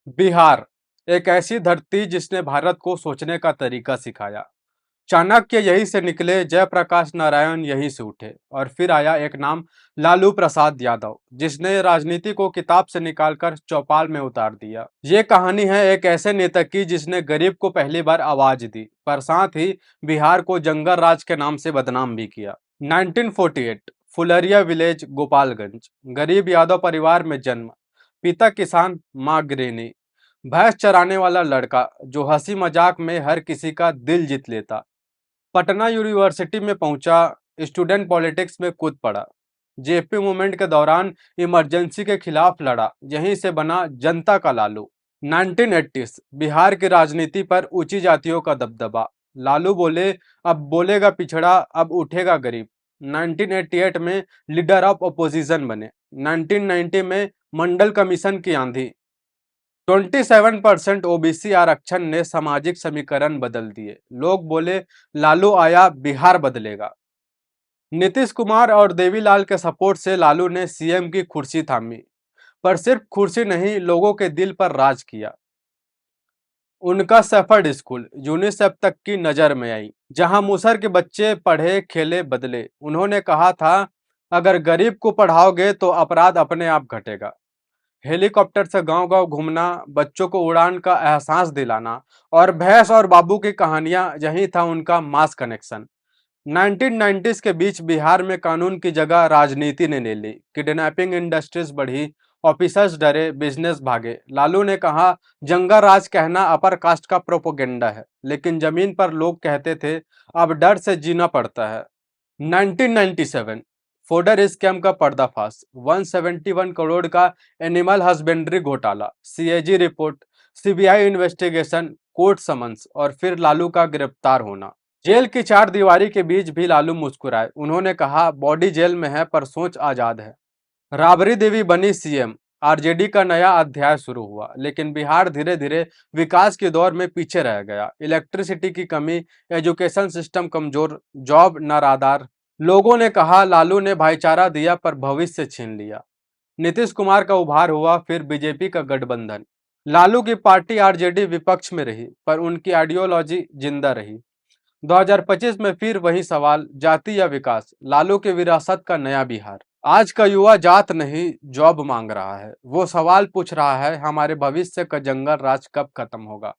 बिहार एक ऐसी धरती जिसने भारत को सोचने का तरीका सिखाया। चाणक्य यहीं से निकले, जयप्रकाश नारायण यहीं से उठे और फिर आया एक नाम, लालू प्रसाद यादव, जिसने राजनीति को किताब से निकालकर चौपाल में उतार दिया। ये कहानी है एक ऐसे नेता की जिसने गरीब को पहली बार आवाज दी, पर साथ ही बिहार को जंगल राज के नाम से बदनाम भी किया। 1948 फुलरिया विलेज, गोपालगंज। गरीब यादव परिवार में जन्म, पिता किसान, माँ गृहिणी। भैंस चराने वाला लड़का जो हंसी मजाक में हर किसी का दिल जीत लेता। पटना यूनिवर्सिटी में पहुंचा, स्टूडेंट पॉलिटिक्स में कूद पड़ा। जेपी मूवमेंट के दौरान इमरजेंसी के खिलाफ लड़ा, यहीं से बना जनता का लालू। 1980 बिहार की राजनीति पर ऊंची जातियों का दबदबा। लालू बोले, अब बोलेगा पिछड़ा, अब उठेगा गरीब। 1988 में लीडर ऑफ ओपोजिशन बने। 1990 में मंडल कमीशन की आंधी। 27% ओबीसी आरक्षण ने सामाजिक समीकरण बदल दिए। लोग बोले, लालू आया, बिहार बदलेगा। नीतीश कुमार और देवीलाल के सपोर्ट से लालू ने सीएम की कुर्सी थामी, पर सिर्फ कुर्सी नहीं, लोगों के दिल पर राज किया। उनका सफर स्कूल यूनिसेफ तक की नजर में आई, जहां मुसहर के बच्चे पढ़े, खेले, बदले। उन्होंने कहा था, अगर गरीब को पढ़ाओगे तो अपराध अपने आप घटेगा। हेलीकॉप्टर से गांव-गांव घूमना, बच्चों को उड़ान का एहसास दिलाना और भैंस और बाबू की कहानियां, यही था उनका मास कनेक्शन। 1990s के बीच बिहार में कानून की जगह राजनीति ने ले ली। किडनैपिंग इंडस्ट्रीज बढ़ी, ऑफिसर्स डरे, बिजनेस भागे। लालू ने कहा, जंगल राज कहना अपर कास्ट का प्रोपोगेंडा है, लेकिन जमीन पर लोग कहते थे, अब डर से जीना पड़ता है। 1997 फोडर स्कैम का पर्दाफाश, 171 करोड़ का एनिमल हस्बेंड्री घोटाला, CAG report, CBI investigation, court summons और फिर लालू का गिरफ्तार होना। जेल की चार दीवारी के बीच भी लालू मुस्कुराए। उन्होंने कहा, बॉडी जेल में है पर सोच आजाद है। राबड़ी देवी बनी सीएम, आरजेडी का नया अध्याय शुरू हुआ, लेकिन बिहार धीरे धीरे विकास के दौर में पीछे रह गया। इलेक्ट्रिसिटी की कमी, एजुकेशन सिस्टम कमजोर, जॉब नारादार। लोगों ने कहा, लालू ने भाईचारा दिया पर भविष्य छीन लिया। नीतीश कुमार का उभार हुआ, फिर बीजेपी का गठबंधन। लालू की पार्टी आरजेडी विपक्ष में रही, पर उनकी आइडियोलॉजी जिंदा रही। 2025 में फिर वही सवाल, जाति या विकास, लालू की विरासत का नया बिहार। आज का युवा जात नहीं, जॉब मांग रहा है। वो सवाल पूछ रहा है, हमारे भविष्य का जंगल राज कब खत्म होगा।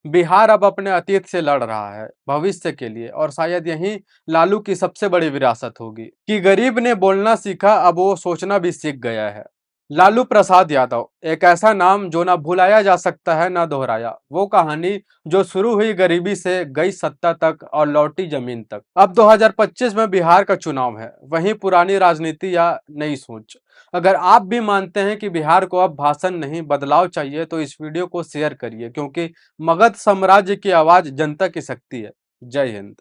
बिहार अब अपने अतीत से लड़ रहा है भविष्य के लिए, और शायद यही लालू की सबसे बड़ी विरासत होगी कि गरीब ने बोलना सीखा, अब वो सोचना भी सीख गया है। लालू प्रसाद यादव एक ऐसा नाम जो ना भुलाया जा सकता है ना दोहराया। वो कहानी जो शुरू हुई गरीबी से, गई सत्ता तक और लौटी जमीन तक। अब 2025 में बिहार का चुनाव है, वहीं पुरानी राजनीति या नई सोच। अगर आप भी मानते हैं कि बिहार को अब भाषण नहीं बदलाव चाहिए, तो इस वीडियो को शेयर करिए, क्योंकि मगध साम्राज्य की आवाज जनता की शक्ति है। जय हिंद।